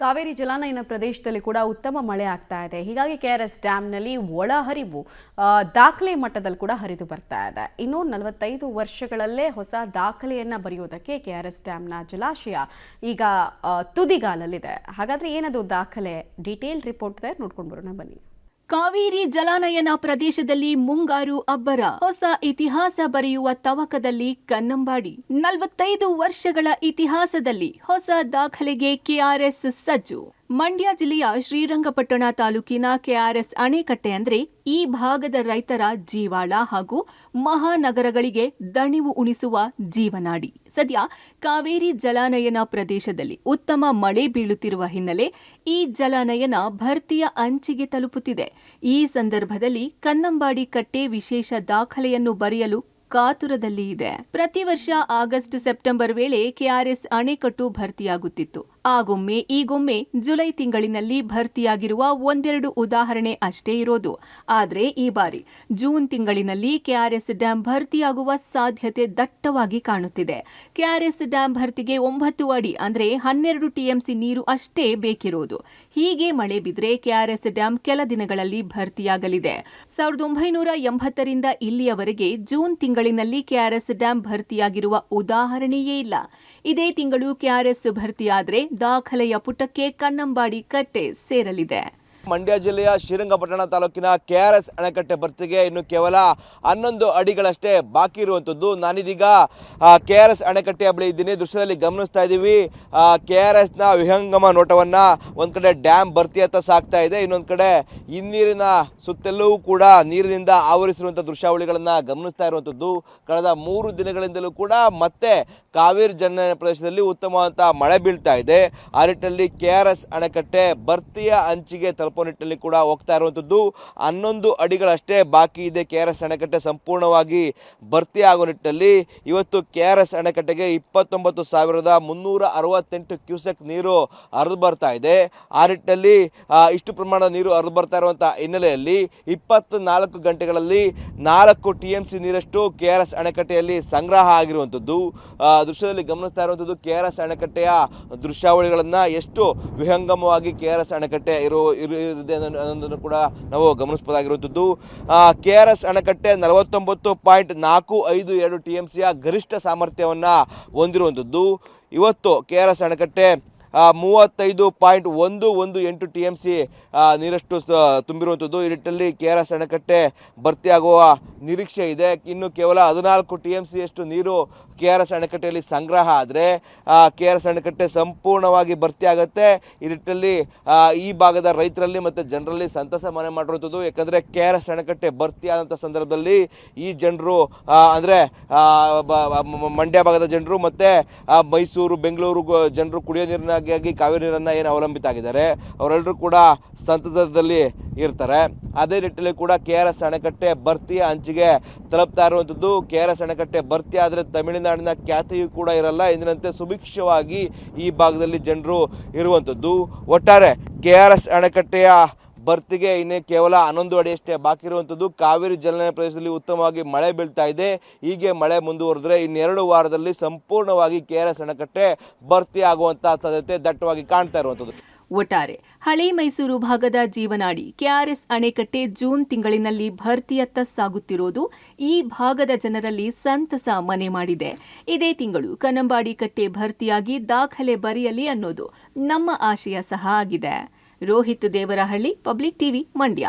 ಕಾವೇರಿ ಜಲಾನಯನ ಪ್ರದೇಶದಲ್ಲಿ ಕೂಡ ಉತ್ತಮ ಮಳೆ ಆಗ್ತಾ ಇದೆ. ಹೀಗಾಗಿ ಕೆಆರ್ಎಸ್ ಡ್ಯಾಂನಲ್ಲಿ ಒಳಹರಿವು ದಾಖಲೆ ಮಟ್ಟದಲ್ಲಿ ಕೂಡ ಹರಿದು ಬರ್ತಾ ಇದೆ. ಇನ್ನು 45 ವರ್ಷಗಳಲ್ಲೇ ಹೊಸ ದಾಖಲೆಯನ್ನ ಬರೆಯೋದಕ್ಕೆ ಕೆಆರ್ಎಸ್ ಡ್ಯಾಂನ ಜಲಾಶಯ ಈಗ ತುದಿಗಾಲಲ್ಲಿದೆ. ಹಾಗಾದ್ರೆ ಏನದು ದಾಖಲೆ? ಡೀಟೇಲ್ ರಿಪೋರ್ಟ್ ಇದೆ, ನೋಡ್ಕೊಂಡು ಬರೋಣ ಬನ್ನಿ. ಕಾವೇರಿ ಜಲಾನಯನ ಪ್ರದೇಶದಲ್ಲಿ ಮುಂಗಾರು ಅಬ್ಬರ, ಹೊಸ ಇತಿಹಾಸ ಬರೆಯುವ ತವಕದಲ್ಲಿ ಕನ್ನಂಬಾಡಿ. 45 ವರ್ಷಗಳ ಇತಿಹಾಸದಲ್ಲಿ ಹೊಸ ದಾಖಲೆಗೆ ಕೆಆರ್ಎಸ್ ಸಜ್ಜು. ಮಂಡ್ಯ ಜಿಲ್ಲೆಯ ಶ್ರೀರಂಗಪಟ್ಟಣ ತಾಲೂಕಿನ ಕೆಆರ್ಎಸ್ ಅಣೆಕಟ್ಟೆ ಅಂದ್ರೆ ಈ ಭಾಗದ ರೈತರ ಜೀವಾಳ ಹಾಗೂ ಮಹಾನಗರಗಳಿಗೆ ದಣಿವು ಉಣಿಸುವ ಜೀವನಾಡಿ. ಸದ್ಯ ಕಾವೇರಿ ಜಲಾನಯನ ಪ್ರದೇಶದಲ್ಲಿ ಉತ್ತಮ ಮಳೆ ಬೀಳುತ್ತಿರುವ ಹಿನ್ನೆಲೆ ಈ ಜಲಾನಯನ ಭರ್ತಿಯ ಅಂಚಿಗೆ ತಲುಪುತ್ತಿದೆ. ಈ ಸಂದರ್ಭದಲ್ಲಿ ಕನ್ನಂಬಾಡಿ ಕಟ್ಟೆ ವಿಶೇಷ ದಾಖಲೆಯನ್ನು ಬರೆಯಲು ಕಾತುರದಲ್ಲಿ ಇದೆ. ಪ್ರತಿ ವರ್ಷ ಆಗಸ್ಟ್ ಸೆಪ್ಟೆಂಬರ್ ವೇಳೆ ಕೆಆರ್ಎಸ್ ಅಣೆಕಟ್ಟು ಭರ್ತಿಯಾಗುತ್ತಿತ್ತು. ಆಗೊಮ್ಮೆ ಈಗೊಮ್ಮೆ ಜುಲೈ ತಿಂಗಳಿನಲ್ಲಿ ಭರ್ತಿಯಾಗಿರುವ ಒಂದೆರಡು ಉದಾಹರಣೆ ಅಷ್ಟೇ ಇರೋದು. ಆದರೆ ಈ ಬಾರಿ ಜೂನ್ ತಿಂಗಳಿನಲ್ಲಿ ಕೆಆರ್ಎಸ್ ಡ್ಯಾಂ ಭರ್ತಿಯಾಗುವ ಸಾಧ್ಯತೆ ದಟ್ಟವಾಗಿ ಕಾಣುತ್ತಿದೆ. ಕೆಆರ್ಎಸ್ ಡ್ಯಾಂ ಭರ್ತಿಗೆ 9 ಅಡಿ ಅಂದ್ರೆ 12 ಟಿಎಂಸಿ ನೀರು ಅಷ್ಟೇ ಬೇಕಿರೋದು. ಹೀಗೆ ಮಳೆ ಬಿದ್ರೆ ಕೆಆರ್ಎಸ್ ಡ್ಯಾಂ ಕೆಲ ದಿನಗಳಲ್ಲಿ ಭರ್ತಿಯಾಗಲಿದೆ. 1980ರಿಂದ ಇಲ್ಲಿಯವರೆಗೆ ಜೂನ್ ತಿಂಗಳಿನಲ್ಲಿ ಕೆಆರ್ಎಸ್ ಡ್ಯಾಂ ಭರ್ತಿಯಾಗಿರುವ ಉದಾಹರಣೆಯೇ ಇಲ್ಲ. ಇದೇ ತಿಂಗಳು ಕೆಆರ್ಎಸ್ ಭರ್ತಿಯಾದ್ರೆ ದಾಖಲೆಯ ಪುಟಕ್ಕೆ ಕನ್ನಂಬಾಡಿ ಕಟ್ಟೆ ಸೇರಲಿದೆ. ಮಂಡ್ಯ ಜಿಲ್ಲೆಯ ಶ್ರೀರಂಗಪಟ್ಟಣ ತಾಲೂಕಿನ ಕೆಆರ್ಎಸ್ ಅಣೆಕಟ್ಟೆ ಭರ್ತಿಗೆ ಇನ್ನು ಕೇವಲ 11 ಅಡಿಗಳಷ್ಟೇ ಬಾಕಿ ಇರುವಂಥದ್ದು. ನಾನಿದೀಗ ಕೆಆರ್ಎಸ್ ಅಣೆಕಟ್ಟೆಯ ಬಳಿ ಇದ್ದೀನಿ. ದೃಶ್ಯದಲ್ಲಿ ಗಮನಿಸ್ತಾ ಇದ್ದೀವಿ ಕೆಆರ್ಎಸ್ನ ವಿಹಂಗಮ ನೋಟವನ್ನು. ಒಂದು ಕಡೆ ಡ್ಯಾಮ್ ಭರ್ತಿಯತ್ತ ಸಾಗ್ತಾ ಇದೆ, ಇನ್ನೊಂದು ಕಡೆ ಹಿನ್ನೀರಿನ ಸುತ್ತೆಲ್ಲವೂ ಕೂಡ ನೀರಿನಿಂದ ಆವರಿಸಿರುವಂಥ ದೃಶ್ಯಾವಳಿಗಳನ್ನು ಗಮನಿಸ್ತಾ ಇರುವಂಥದ್ದು. ಕಳೆದ 3 ದಿನಗಳಿಂದಲೂ ಕೂಡ ಮತ್ತೆ ಕಾವೇರಿ ಜಲಾನಯನ ಪ್ರದೇಶದಲ್ಲಿ ಉತ್ತಮವಾದಂಥ ಮಳೆ ಬೀಳ್ತಾ ಇದೆ. ಆ ನಿಟ್ಟಿನಲ್ಲಿ ಕೆಆರ್ಎಸ್ ಅಣೆಕಟ್ಟೆ ಭರ್ತಿಯ ಅಂಚಿಗೆ ತಲುಪುವ ನಿಟ್ಟಿನಲ್ಲಿ ಕೂಡ ಹೋಗ್ತಾ ಇರುವಂಥದ್ದು. 11 ಅಡಿಗಳಷ್ಟೇ ಬಾಕಿ ಇದೆ ಕೆಆರ್ಎಸ್ ಅಣೆಕಟ್ಟೆ ಸಂಪೂರ್ಣವಾಗಿ ಭರ್ತಿ ಆಗೋ ನಿಟ್ಟಿನಲ್ಲಿ. ಇವತ್ತು ಕೆಆರ್ಎಸ್ ಅಣೆಕಟ್ಟೆಗೆ 29,368 ಕ್ಯೂಸೆಕ್ ನೀರು ಹರಿದು ಬರ್ತಾ ಇದೆ. ಆ ನಿಟ್ಟಿನಲ್ಲಿ ಇಷ್ಟು ಪ್ರಮಾಣದ ನೀರು ಹರಿದು ಬರ್ತಾ ಇರುವಂಥ ಹಿನ್ನೆಲೆಯಲ್ಲಿ 24 ಗಂಟೆಗಳಲ್ಲಿ 4 ಟಿಎಂಸಿ ನೀರಷ್ಟು ಕೆಆರ್ಎಸ್ ಅಣೆಕಟ್ಟೆಯಲ್ಲಿ ಸಂಗ್ರಹ ಆಗಿರುವಂಥದ್ದು. ದೃಶ್ಯದಲ್ಲಿ ಗಮನಿಸ್ತಾ ಇರುವಂಥದ್ದು ಕೆಆರ್ಎಸ್ ಅಣೆಕಟ್ಟೆಯ ದೃಶ್ಯಾವಳಿಗಳನ್ನು. ಎಷ್ಟು ವಿಹಂಗಮವಾಗಿ ಕೆಆರ್ಎಸ್ ಅಣೆಕಟ್ಟೆ ಇದೆ ಅನ್ನೋದನ್ನು ಕೂಡ ನಾವು ಗಮನಿಸಬಹುದಾಗಿರುವಂಥದ್ದು. ಕೆಆರ್ಎಸ್ ಅಣೆಕಟ್ಟೆ 49.452 ಟಿಎಂಸಿಯ ಗರಿಷ್ಠ ಸಾಮರ್ಥ್ಯವನ್ನು ಹೊಂದಿರುವಂಥದ್ದು. ಇವತ್ತು ಕೆಆರ್ಎಸ್ ಅಣೆಕಟ್ಟೆ 35.118 ಟಿಎಂಸಿ ನೀರಷ್ಟು ತುಂಬಿರುವಂಥದ್ದು. ಈ ನಿಟ್ಟಿನಲ್ಲಿ ಕೆಆರ್ಎಸ್ ಅಣೆಕಟ್ಟೆ ಭರ್ತಿಯಾಗುವ ನಿರೀಕ್ಷೆ ಇದೆ. ಇನ್ನು ಕೇವಲ 14 ಟಿಎಂಸಿಯಷ್ಟು ನೀರು ಕೆಆರ್ಎಸ್ ಅಣೆಕಟ್ಟೆಯಲ್ಲಿ ಸಂಗ್ರಹ ಆದರೆ ಕೆಆರ್ಎಸ್ ಅಣೆಕಟ್ಟೆ ಸಂಪೂರ್ಣವಾಗಿ ಭರ್ತಿಯಾಗುತ್ತೆ. ಈ ನಿಟ್ಟಿನಲ್ಲಿ ಈ ಭಾಗದ ರೈತರಲ್ಲಿ ಮತ್ತು ಜನರಲ್ಲಿ ಸಂತಸ ಮನೆ ಮಾಡಿರುವಂಥದ್ದು. ಯಾಕಂದರೆ ಕೆಆರ್ಎಸ್ ಅಣೆಕಟ್ಟೆ ಭರ್ತಿಯಾದಂಥ ಸಂದರ್ಭದಲ್ಲಿ ಈ ಜನರು ಅಂದರೆ ಮಂಡ್ಯ ಭಾಗದ ಜನರು ಮತ್ತು ಮೈಸೂರು, ಬೆಂಗಳೂರು ಜನರು ಕುಡಿಯೋ ನೀರಿನಾಗಿ ಕಾವೇರಿ ನೀರನ್ನು ಏನು ಅವಲಂಬಿತ ಆಗಿದ್ದಾರೆ ಅವರೆಲ್ಲರೂ ಕೂಡ ಸಂತಸದಲ್ಲಿ ಇರ್ತಾರೆ. ಅದೇ ನಿಟ್ಟಿನಲ್ಲಿ ಕೂಡ ಕೆಆರ್ಎಸ್ ಅಣೆಕಟ್ಟೆ ಭರ್ತಿಯ ಅಂಚಿಗೆ ತಲುಪ್ತಾ ಇರುವಂಥದ್ದು. ಕೆಆರ್ಎಸ್ ಅಣೆಕಟ್ಟೆ ಭರ್ತಿ ಆದರೆ ತಮಿಳುನಾಡಿನ ಖ್ಯಾತಿಯೂ ಕೂಡ ಇರಲ್ಲ. ಎಂದಿನಂತೆ ಸುಭಿಕ್ಷವಾಗಿ ಈ ಭಾಗದಲ್ಲಿ ಜನರು ಇರುವಂಥದ್ದು. ಒಟ್ಟಾರೆ ಕೆಆರ್ಎಸ್ ಅಣೆಕಟ್ಟೆಯ ಭರ್ತಿಗೆ ಇನ್ನೇ ಕೇವಲ 11 ಅಡಿಯಷ್ಟೇ ಬಾಕಿ ಇರುವಂಥದ್ದು. ಕಾವೇರಿ ಜಲಾನಯನ ಪ್ರದೇಶದಲ್ಲಿ ಉತ್ತಮವಾಗಿ ಮಳೆ ಬೀಳ್ತಾ ಇದೆ. ಹೀಗೆ ಮಳೆ ಮುಂದುವರೆದ್ರೆ ಇನ್ನೆರಡು ವಾರದಲ್ಲಿ ಸಂಪೂರ್ಣವಾಗಿ ಕೆಆರ್ಎಸ್ ಅಣೆಕಟ್ಟೆ ಭರ್ತಿ ಆಗುವಂಥ ಸಾಧ್ಯತೆ ದಟ್ಟವಾಗಿ ಕಾಣ್ತಾ ಇರುವಂಥದ್ದು. ಒಟ್ಟಾರೆ ಹಳೆ ಮೈಸೂರು ಭಾಗದ ಜೀವನಾಡಿ ಕೆಆರ್ಎಸ್ ಅಣೆಕಟ್ಟೆ ಜೂನ್ ತಿಂಗಳಿನಲ್ಲಿ ಭರ್ತಿಯತ್ತ ಸಾಗುತ್ತಿರೋದು ಈ ಭಾಗದ ಜನರಲ್ಲಿ ಸಂತಸ ಮನೆ ಮಾಡಿದೆ. ಇದೇ ತಿಂಗಳು ಕನ್ನಂಬಾಡಿ ಕಟ್ಟೆ ಭರ್ತಿಯಾಗಿ ದಾಖಲೆ ಬರೆಯಲಿ ಅನ್ನೋದು ನಮ್ಮ ಆಶಯ ಸಹ ಆಗಿದೆ. Rohit Devarahalli, public TV, Mandya.